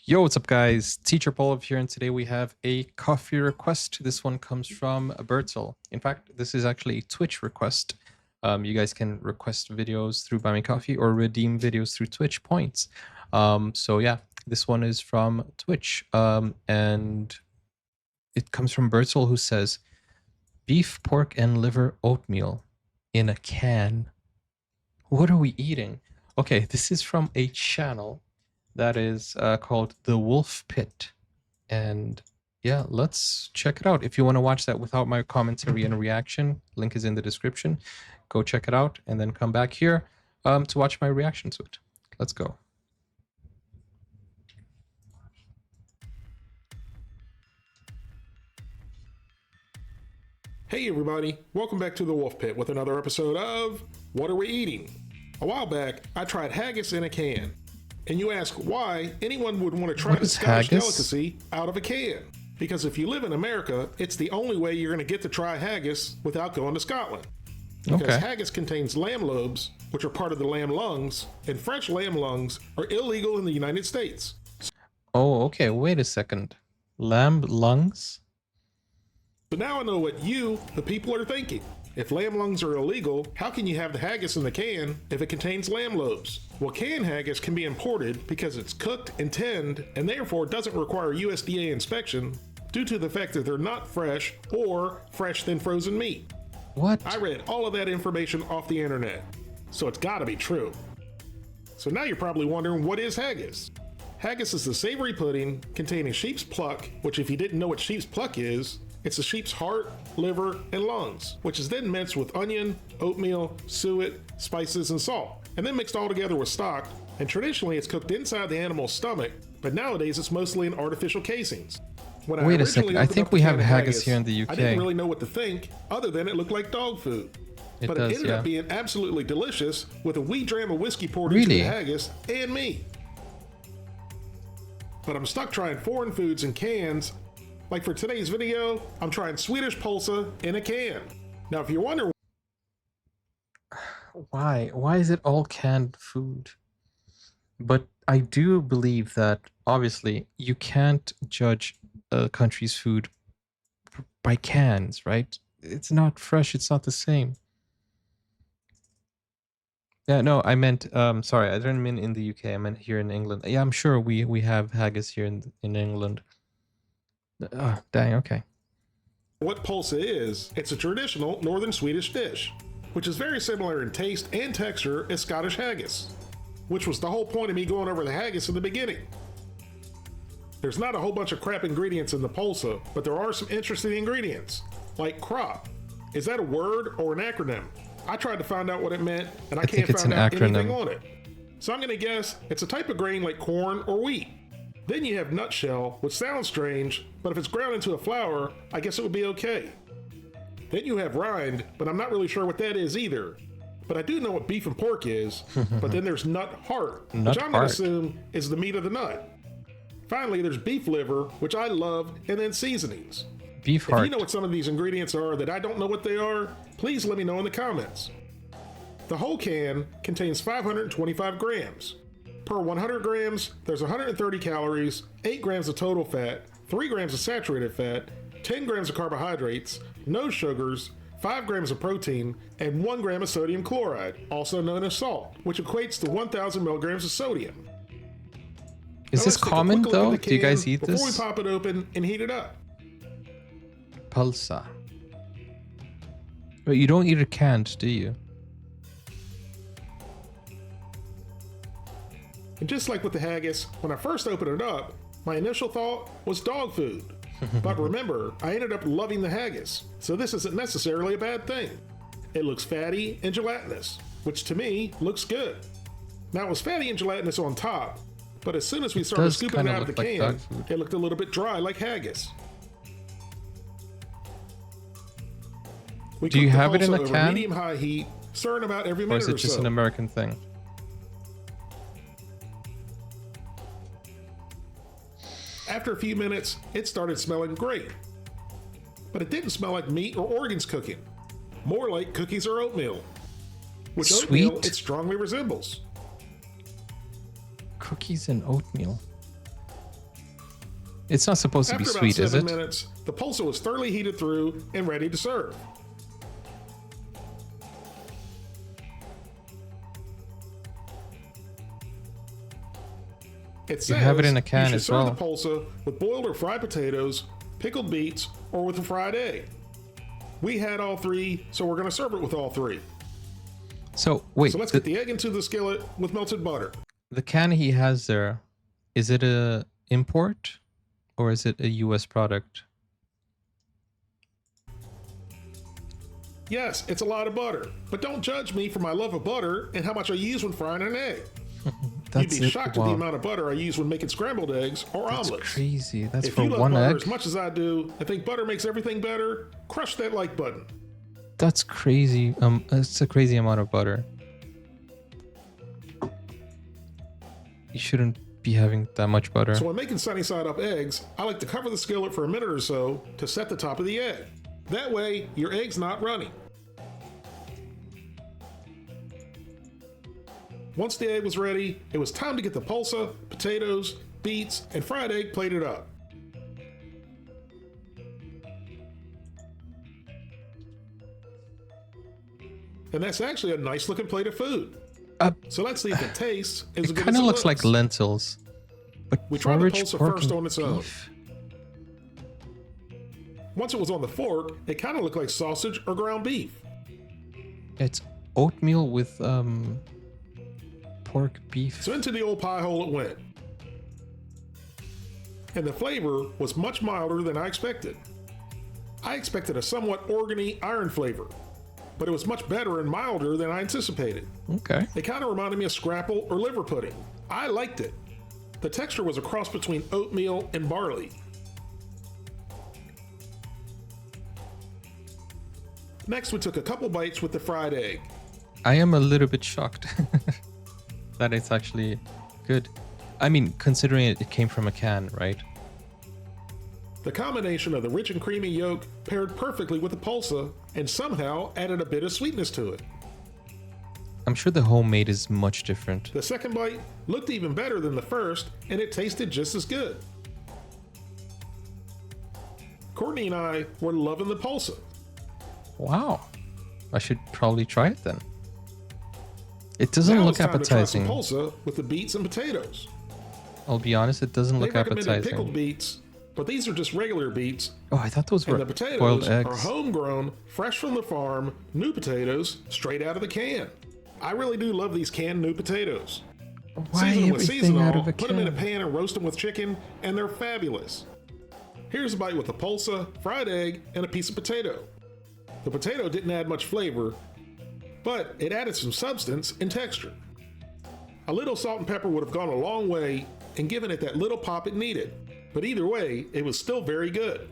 Yo, what's up, guys? Teacher Paul here, and today we have a coffee request. This one comes from Bertel. In fact, this is actually a Twitch request. You guys can request videos through Buy Me Coffee or redeem videos through Twitch points. So yeah, this one is from Twitch, and it comes from Bertel, who says, "Beef, pork, and liver oatmeal in a can. What are we eating?" Okay, this is from a channel that is called The Wolf Pit. And yeah, let's check it out. If you want to watch that without my commentary and reaction, link is in the description. Go check it out and then come back here to watch my reaction to it. Let's go. Hey everybody, welcome back to the Wolf Pit with another episode of What Are We Eating? A while back, I tried haggis in a can. And you ask why anyone would want to try the Scottish delicacy out of a can. Because if you live in America, it's the only way you're going to get to try haggis without going to Scotland. Because haggis contains lamb lobes, which are part of the lamb lungs, and fresh lamb lungs are illegal in the United States. Oh, okay, wait a second. Lamb lungs? So now I know what you, the people, are thinking. If lamb lungs are illegal, how can you have the haggis in the can if it contains lamb lobes? Well, canned haggis can be imported because it's cooked and tinned and therefore doesn't require USDA inspection due to the fact that they're not fresh or fresh than frozen meat. What? I read all of that information off the internet, so it's gotta be true. So now you're probably wondering, what is haggis? Haggis is a savory pudding containing sheep's pluck, which if you didn't know what sheep's pluck is, it's a sheep's heart, liver, and lungs, which is then minced with onion, oatmeal, suet, spices, and salt, and then mixed all together with stock. And traditionally, it's cooked inside the animal's stomach, but nowadays it's mostly in artificial casings. Wait a second, I think we have haggis here in the UK. I didn't really know what to think, other than it looked like dog food. But it ended up being absolutely delicious, with a wee dram of whiskey poured into the haggis and me. But I'm stuck trying foreign foods in cans. Like for today's video, I'm trying Swedish Pölsa in a can. Now, if you wonder why is it all canned food? But I do believe that obviously you can't judge a country's food by cans, right? It's not fresh, it's not the same. Yeah, no, I meant sorry, I didn't mean in the UK, I meant here in England. Yeah, I'm sure we have haggis here in England. Oh, dang, okay. What Pölsa is, it's a traditional northern Swedish dish, which is very similar in taste and texture as Scottish haggis, which was the whole point of me going over the haggis in the beginning. There's not a whole bunch of crap ingredients in the Pölsa, but there are some interesting ingredients, like crop. Is that a word or an acronym? I tried to find out what it meant, and I can't find out anything on it. So I'm gonna guess it's a type of grain like corn or wheat. Then you have nutshell, which sounds strange, but if it's ground into a flour, I guess it would be okay. Then you have rind, but I'm not really sure what that is either. But I do know what beef and pork is, but then there's nut heart, which I'm gonna assume is the meat of the nut. Finally, there's beef liver, which I love, and then seasonings. Beef heart. If you know what some of these ingredients are that I don't know what they are, please let me know in the comments. The whole can contains 525 grams. Per 100 grams, there's 130 calories, 8 grams of total fat, 3 grams of saturated fat, 10 grams of carbohydrates, no sugars, 5 grams of protein, and 1 gram of sodium chloride, also known as salt, which equates to 1,000 milligrams of sodium. Is this common though? Do you guys eat this? Before we pop it open and heat it up. Pölsa. But you don't eat it canned, do you? And just like with the haggis, when I first opened it up, my initial thought was dog food. But remember, I ended up loving the haggis, so this isn't necessarily a bad thing. It looks fatty and gelatinous, which to me looks good. Now it was fatty and gelatinous on top, but as soon as we started scooping it out of the can, it looked a little bit dry like haggis. Do you have it in a can? Medium-high heat, stirring about every minute or so. Or is it just an American thing? After a few minutes, it started smelling great. But it didn't smell like meat or organs cooking. More like cookies or oatmeal. Which oatmeal it strongly resembles. Cookies and oatmeal. It's not supposed to be After about sweet, is 7 it? minutes, the pulsa was thoroughly heated through and ready to serve. It You have it in a says can you should as serve well. the pulsa with boiled or fried potatoes, pickled beets, or with a fried egg. We had all three, so we're going to serve it with all three. So wait, So let's get the egg into the skillet with melted butter. the can he has there, is it a import or is it a US product? Yes, it's a lot of butter, but don't judge me for my love of butter and how much I use when frying an egg. That's You'd be it. shocked at Wow. the amount of butter I use when making scrambled eggs or That's omelets. crazy. That's If for you love one butter egg. as much as I do and think butter makes everything better, crush that like button. That's crazy. It's a crazy amount of butter. You shouldn't be having that much butter. So when making sunny side up eggs, I like to cover the skillet for a minute or so to set the top of the egg. That way, your egg's not runny. Once the egg was ready, it was time to get the pulsa, potatoes, beets, and fried egg plated up. And that's actually a nice looking plate of food. So let's see if it tastes as It good kind as of it looks like lentils, but We tried the porridge, pulsa pork, first and on its own. beef. Once it was on the fork, it kind of looked like sausage or ground beef. It's oatmeal with pork, beef. So into the old pie hole it went. And the flavor was much milder than I expected. I expected a somewhat organy iron flavor, but it was much better and milder than I anticipated. Okay. It kind of reminded me of scrapple or liver pudding. I liked it. The texture was a cross between oatmeal and barley. Next, we took a couple bites with the fried egg. I am a little bit shocked that it's actually good. I mean, considering it came from a can, right? The combination of the rich and creamy yolk paired perfectly with the pulsa and somehow added a bit of sweetness to it. I'm sure the homemade is much different. The second bite looked even better than the first, and it tasted just as good. Courtney and I were loving the pulsa. Wow. I should probably try it then. It doesn't Now look it's time appetizing. to try some pulsa with the beets and potatoes. I'll be honest, it doesn't They look recommended appetizing. pickled beets, but these are just regular beets, Oh, I thought those and were the potatoes boiled are eggs. homegrown, fresh from the farm, new potatoes, straight out of the can. I really do love these canned new potatoes. Why Season them with everything out seasonal, of a put them in a can? pan and roast them with chicken, and they're fabulous. Here's a bite with a pulsa, fried egg, and a piece of potato. The potato didn't add much flavor, but it added some substance and texture. A little salt and pepper would have gone a long way and given it that little pop it needed, but either way, it was still very good.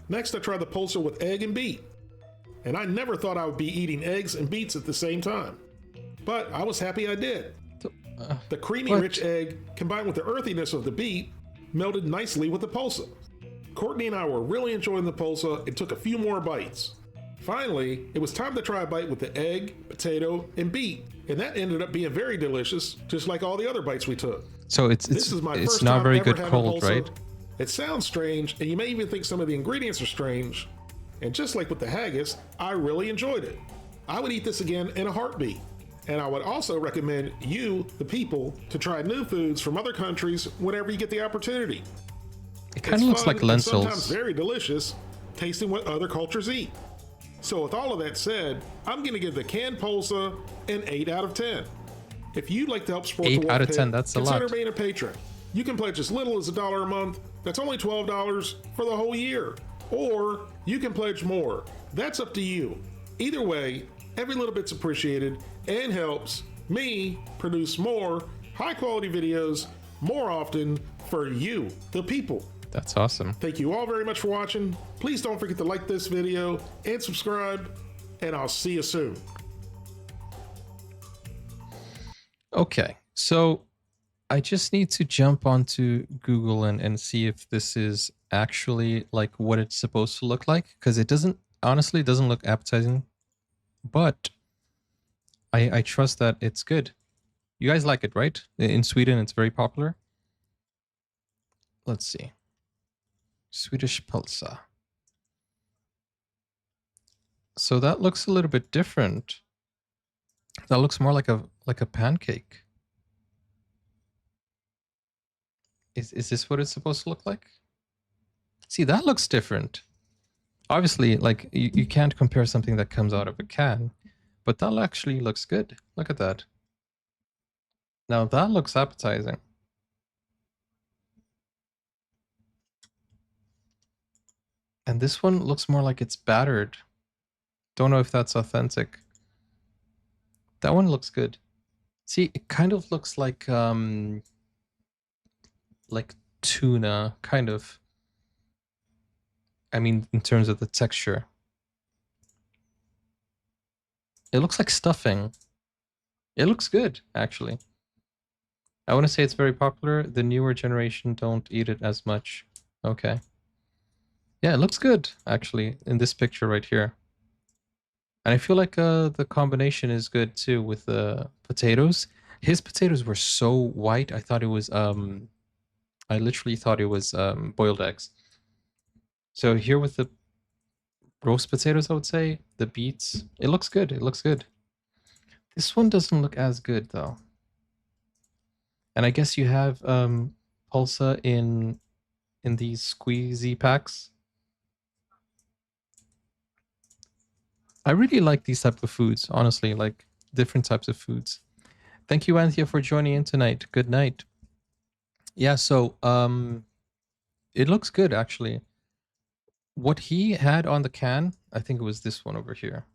Next, I tried the pulsa with egg and beet, and I never thought I would be eating eggs and beets at the same time, but I was happy I did. The creamy, What? rich egg combined with the earthiness of the beet melded nicely with the pulsa. Courtney and I were really enjoying the pulsa and took a few more bites. Finally, it was time to try a bite with the egg, potato, and beet, and that ended up being very delicious, just like all the other bites we took. So it's This is my it's first not time very ever good having cold, pulsa. right? It sounds strange, and you may even think some of the ingredients are strange. And just like with the haggis, I really enjoyed it. I would eat this again in a heartbeat. And I would also recommend you, the people, to try new foods from other countries whenever you get the opportunity. It kind It's of looks fun like and sometimes lentils. very delicious, tasting what other cultures eat. So with all of that said, I'm going to give the canned pulsa an 8 out of 10. If you'd like to help support 8 the Wolf out of Pit, 10, that's a consider lot. being a patron. You can pledge as little as $1 a month. That's only $12 for the whole year. Or you can pledge more. That's up to you. Either way, every little bit's appreciated and helps me produce more high quality videos more often for you, the people. That's awesome. Thank you all very much for watching. Please don't forget to like this video and subscribe, and I'll see you soon. Okay, so I just need to jump onto Google and see if this is actually like what it's supposed to look like, because it doesn't, honestly, it doesn't look appetizing, but I trust that it's good. You guys like it, right? In Sweden, it's very popular. Let's see. Swedish Pölsa. So that looks a little bit different. That looks more like a pancake. Is this what it's supposed to look like? See, that looks different. Obviously, like you can't compare something that comes out of a can, but that actually looks good. Look at that. Now that looks appetizing. And this one looks more like it's battered. Don't know if that's authentic. That one looks good. See, it kind of looks like tuna, kind of. I mean, in terms of the texture. It looks like stuffing. It looks good, actually. I want to say it's very popular. The newer generation don't eat it as much. Okay. Yeah, it looks good, actually, in this picture right here. And I feel like the combination is good, too, with the potatoes. His potatoes were so white, I thought it was, I literally thought it was boiled eggs. So here with the roast potatoes, I would say, the beets, it looks good. It looks good. This one doesn't look as good, though. And I guess you have Pulsa in these squeezy packs. I really like these type of foods, honestly, like different types of foods. Thank you, Anthea, for joining in tonight. Good night. Yeah, so it looks good, actually. What he had on the can, I think it was this one over here.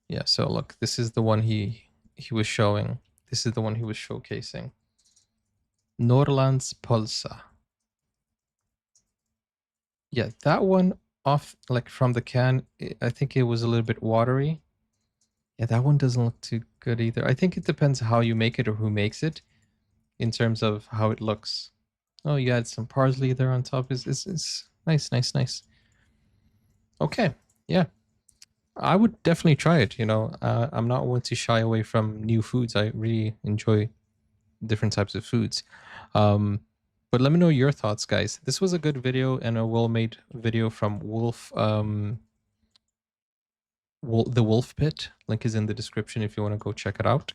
Yeah, so look, this is the one he was showing. This is the one he was showcasing. Norrlands Pölsa. Yeah, that one off, like from the can, I think it was a little bit watery. Yeah, that one doesn't look too good either. I think it depends how you make it or who makes it in terms of how it looks. Oh, you add some parsley there on top. It's nice, nice, nice. Okay, yeah. I would definitely try it, you know. I'm not one to shy away from new foods. I really enjoy different types of foods. But let me know your thoughts, guys. This was a good video and a well-made video from Wolf. The Wolf Pit. Link is in the description if you want to go check it out.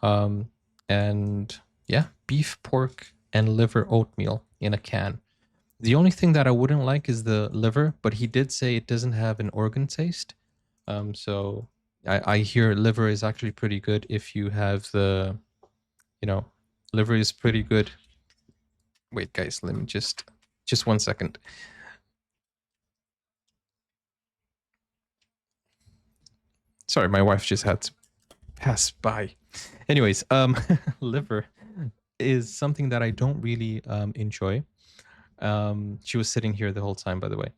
And yeah, beef, pork, and liver oatmeal in a can. The only thing that I wouldn't like is the liver, but he did say it doesn't have an organ taste. So I hear liver is actually pretty good if you have the, you know, liver is pretty good. Wait, guys, let me just 1 second. Sorry, my wife just had to pass by. Anyways, liver is something that I don't really enjoy. She was sitting here the whole time, by the way.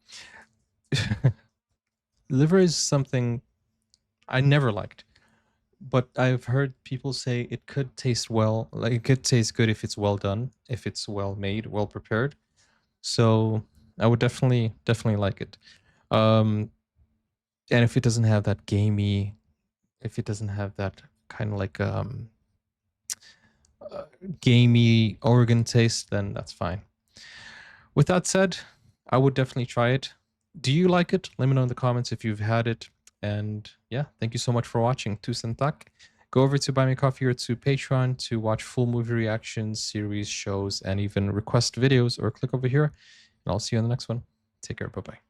Liver is something I never liked, but I've heard people say it could taste well, like it could taste good if it's well done, if it's well made, well prepared. So I would definitely like it. And if it doesn't have that gamey, if it doesn't have that kind of like gamey organ taste, then that's fine. With that said, I would definitely try it. Do you like it? Let me know in the comments if you've had it. And yeah, thank you so much for watching. Tusen tack. Go over to Buy Me Coffee or to Patreon to watch full movie reactions, series, shows, and even request videos, or click over here. And I'll see you on the next one. Take care. Bye-bye.